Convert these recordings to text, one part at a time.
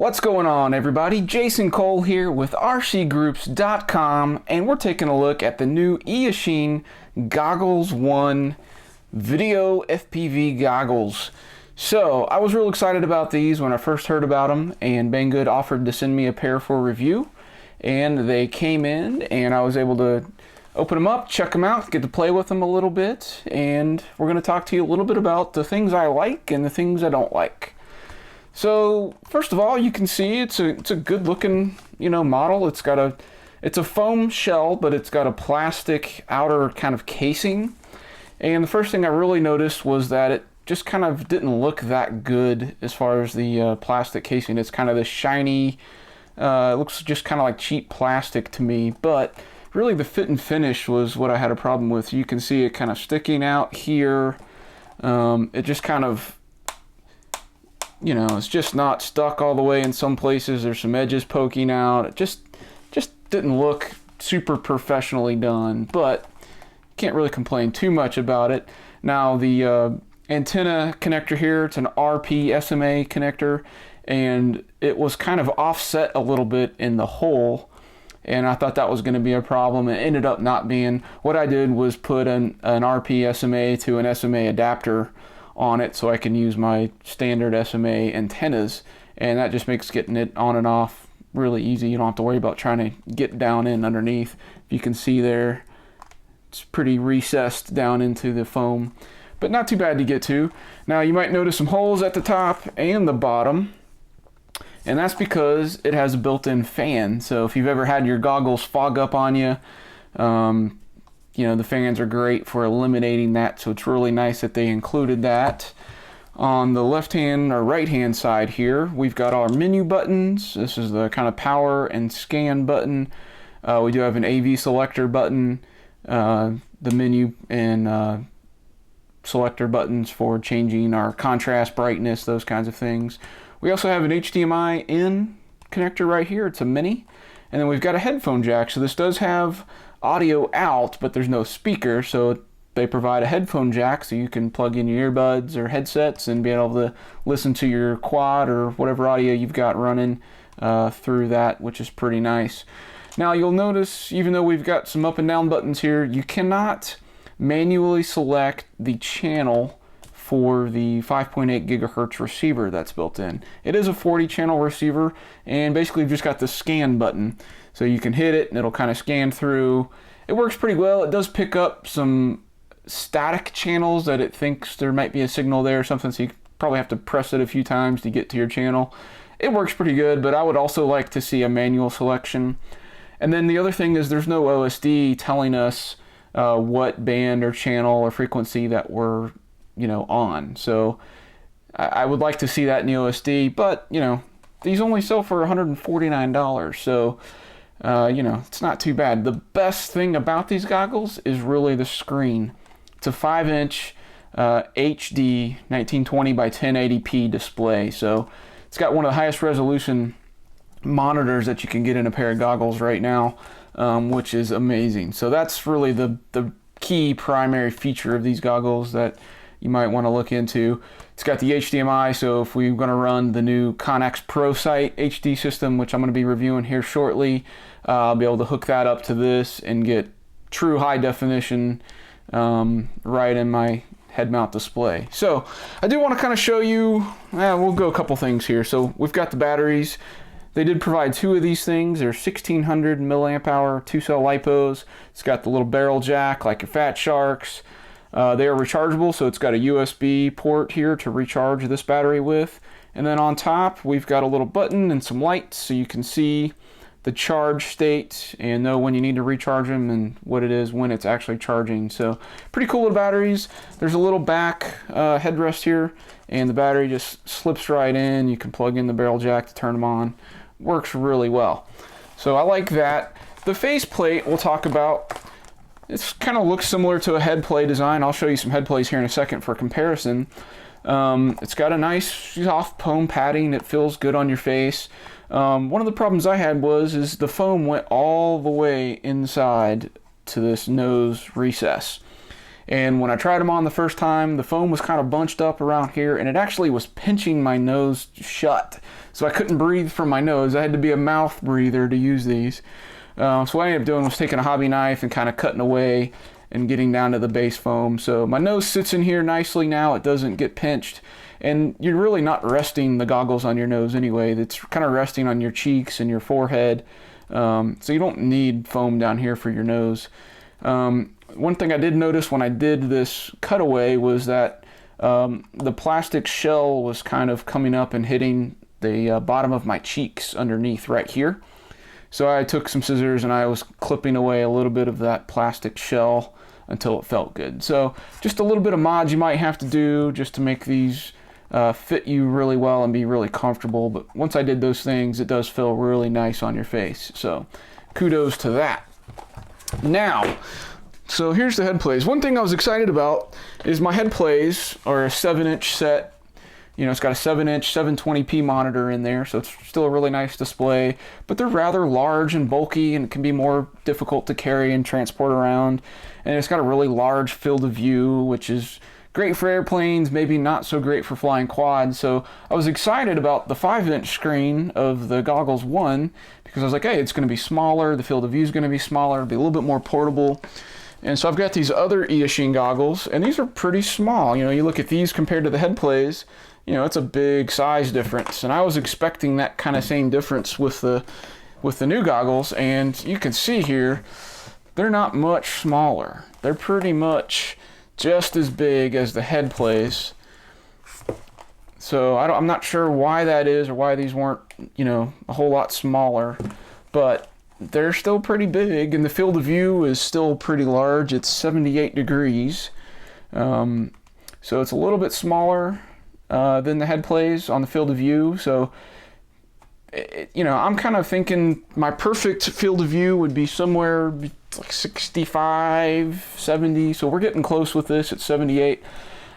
What's going on, everybody? Jason Cole here with rcgroups.com, and we're taking a look at the new Eachine Goggles 1 video FPV goggles. So I was real excited about these when I first heard about them, and Banggood offered to send me a pair for review, and they came in and I was able to open them up, check them out, get to play with them a little bit, and we're going to talk to you a little bit about the things I like and the things I don't like. So first of all, you can see it's a good looking, model. It's a foam shell, but it's got a plastic outer kind of casing. And the first thing I really noticed was that it just kind of didn't look that good as far as the plastic casing. It's kind of this shiny, it looks just kind of like cheap plastic to me, but really the fit and finish was what I had a problem with. You can see it kind of sticking out here. It just kind of, it's just not stuck all the way in some places. There's some edges poking out. It just didn't look super professionally done, but can't really complain too much about it. Now the antenna connector here, it's an RP SMA connector, and it was kind of offset a little bit in the hole, and I thought that was going to be a problem. It ended up not being. What I did was put an RP SMA to an SMA adapter on it so I can use my standard SMA antennas, and that just makes getting it on and off really easy. You don't have to worry about trying to get down in underneath. If you can see there, it's pretty recessed down into the foam, but not too bad to get to. Now you might notice some holes at the top and the bottom, and that's because it has a built-in fan. So if you've ever had your goggles fog up on you, the fans are great for eliminating that, so it's really nice that they included that. On the left-hand or right-hand side here, we've got our menu buttons. This is the kind of power and scan button. We do have an AV selector button, the menu and selector buttons for changing our contrast, brightness, those kinds of things. We also have an HDMI in connector right here. It's a mini. And then we've got a headphone jack. So this does have audio out, but there's no speaker, so they provide a headphone jack so you can plug in your earbuds or headsets and be able to listen to your quad or whatever audio you've got running through that, which is pretty nice. Now you'll notice, even though we've got some up and down buttons here, you cannot manually select the channel for the 5.8 gigahertz receiver that's built in. It is a 40 channel receiver, and basically you've just got the scan button. So you can hit it and it'll kind of scan through. It works pretty well. It does pick up some static channels that it thinks there might be a signal there or something, so you probably have to press it a few times to get to your channel. It works pretty good, but I would also like to see a manual selection. And then the other thing is there's no OSD telling us what band or channel or frequency that we're on. So I would like to see that in the OSD, but these only sell for $149, so it's not too bad. The best thing about these goggles is really the screen. It's a 5-inch HD 1920 by 1080p display, so it's got one of the highest resolution monitors that you can get in a pair of goggles right now, which is amazing. So that's really the key primary feature of these goggles that you might want to look into. It's got the HDMI, so if we're going to run the new Connex Pro Sight HD system, which I'm going to be reviewing here shortly, I'll be able to hook that up to this and get true high definition right in my head mount display. So I do want to kind of show you, we'll go a couple things here. So we've got the batteries. They did provide two of these things. They're 1600 milliamp hour 2-cell LiPos. It's got the little barrel jack like your Fat Sharks. They are rechargeable, so it's got a USB port here to recharge this battery with. And then on top, we've got a little button and some lights so you can see the charge state and know when you need to recharge them and what it is when it's actually charging. So pretty cool little batteries. There's a little back headrest here, and the battery just slips right in. You can plug in the barrel jack to turn them on. Works really well. So I like that. The faceplate we'll talk about. It kind of looks similar to a head play design. I'll show you some head plays here in a second for comparison. It's got a nice soft foam padding. It feels good on your face. One of the problems I had is the foam went all the way inside to this nose recess. And when I tried them on the first time, the foam was kind of bunched up around here, and it actually was pinching my nose shut. So I couldn't breathe from my nose. I had to be a mouth breather to use these. So what I ended up doing was taking a hobby knife and kind of cutting away and getting down to the base foam. So my nose sits in here nicely now. It doesn't get pinched. And you're really not resting the goggles on your nose anyway. It's kind of resting on your cheeks and your forehead. So you don't need foam down here for your nose. One thing I did notice when I did this cutaway was that the plastic shell was kind of coming up and hitting the bottom of my cheeks underneath right here. So I took some scissors and I was clipping away a little bit of that plastic shell until it felt good. So just a little bit of mods you might have to do just to make these fit you really well and be really comfortable. But once I did those things, it does feel really nice on your face. So kudos to that. Now, so here's the head plays. One thing I was excited about is my head plays are a 7-inch set. You know, it's got a 7-inch 720p monitor in there, so it's still a really nice display, but they're rather large and bulky and it can be more difficult to carry and transport around. And it's got a really large field of view, which is great for airplanes, maybe not so great for flying quads. So I was excited about the 5-inch screen of the Goggles 1 because I was like, hey, it's going to be smaller, the field of view is going to be smaller, it'll be a little bit more portable. And so I've got these other Eachine goggles, and these are pretty small. You know, you look at these compared to the head plays, you know, it's a big size difference. And I was expecting that kind of same difference with the new goggles, and you can see here, they're not much smaller. They're pretty much just as big as the head plays. So I'm not sure why that is or why these weren't, you know, a whole lot smaller, but they're still pretty big, and the field of view is still pretty large. It's 78 degrees. So it's a little bit smaller than the head plays on the field of view. So, you know, I'm kind of thinking my perfect field of view would be somewhere like 65, 70. So we're getting close with this at 78.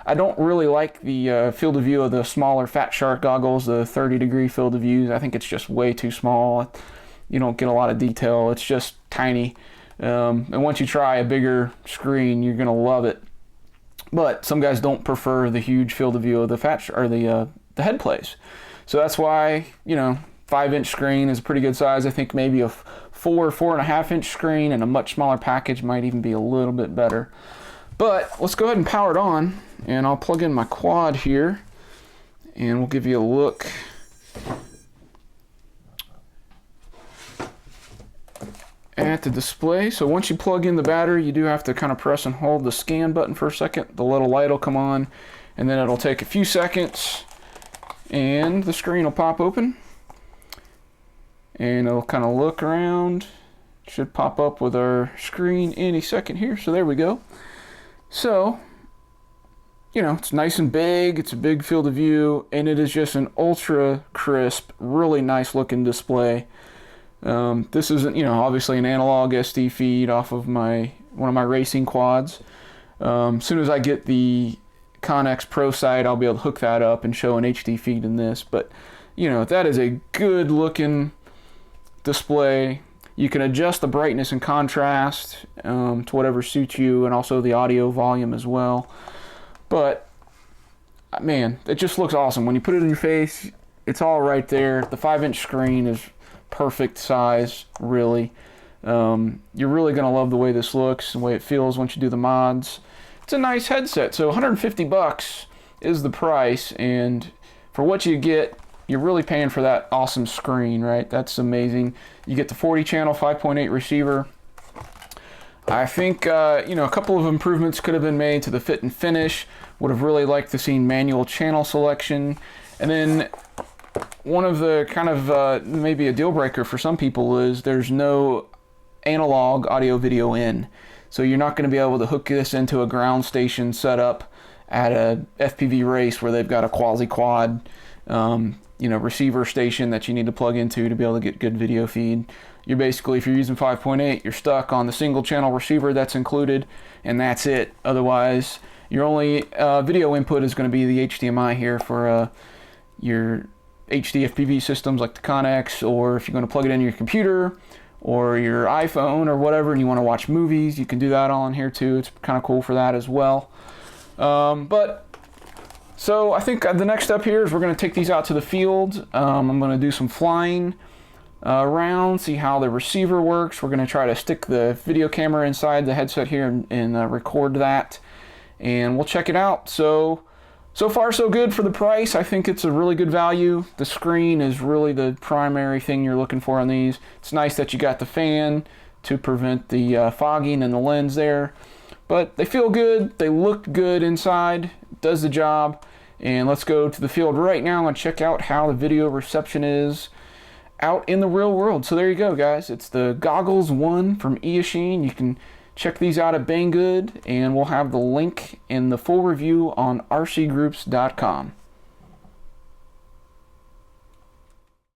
I don't really like the field of view of the smaller Fat Shark goggles, the 30-degree field of views. I think it's just way too small. You don't get a lot of detail. It's just tiny. And once you try a bigger screen, you're gonna love it. But some guys don't prefer the huge field of view of the the head plays. So that's why, you know, 5-inch screen is a pretty good size. I think maybe a 4.5-inch screen and a much smaller package might even be a little bit better. But let's go ahead and power it on, and I'll plug in my quad here, and we'll give you a look. At the display. So once you plug in the battery, you do have to kind of press and hold the scan button for a second. The little light will come on, and then it'll take a few seconds, and the screen will pop open, and it'll kind of look around. It should pop up with our screen any second here. So there we go. So, you know, it's nice and big. It's a big field of view, and it is just an ultra crisp, really nice looking display. This isn't, you know, obviously an analog SD feed off of one of my racing quads. As soon as I get the Connex Pro site, I'll be able to hook that up and show an HD feed in this. But, you know, that is a good looking display. You can adjust the brightness and contrast to whatever suits you, and also the audio volume as well. But, man, it just looks awesome. When you put it in your face, it's all right there. The 5-inch screen is perfect size, really. You're really going to love the way this looks, the way it feels once you do the mods. It's a nice headset, so 150 bucks is the price, and for what you get, you're really paying for that awesome screen, right? That's amazing. You get the 40-channel 5.8 receiver. I think, you know, a couple of improvements could have been made to the fit and finish. Would have really liked to see manual channel selection. And then one of the kind of maybe a deal breaker for some people is there's no analog audio video in. So you're not going to be able to hook this into a ground station setup at a FPV race where they've got a quasi-quad you know, receiver station that you need to plug into to be able to get good video feed. You're basically, if you're using 5.8, you're stuck on the single channel receiver that's included, and that's it. Otherwise, your only video input is going to be the HDMI here for your HD FPV systems like the Connex, or if you're going to plug it into your computer, or your iPhone or whatever, and you want to watch movies, you can do that all in here too. It's kind of cool for that as well. So I think the next step here is we're going to take these out to the field. I'm going to do some flying around, see how the receiver works. We're going to try to stick the video camera inside the headset here and record that, and we'll check it out. So far so good for the price. I think it's a really good value. The screen is really the primary thing you're looking for on these. It's nice that you got the fan to prevent the fogging in the lens there. But they feel good. They look good inside. It does the job. And let's go to the field right now and check out how the video reception is out in the real world. So there you go, guys. It's the Goggles 1 from Eachine. You can check these out at Banggood, and we'll have the link in the full review on rcgroups.com.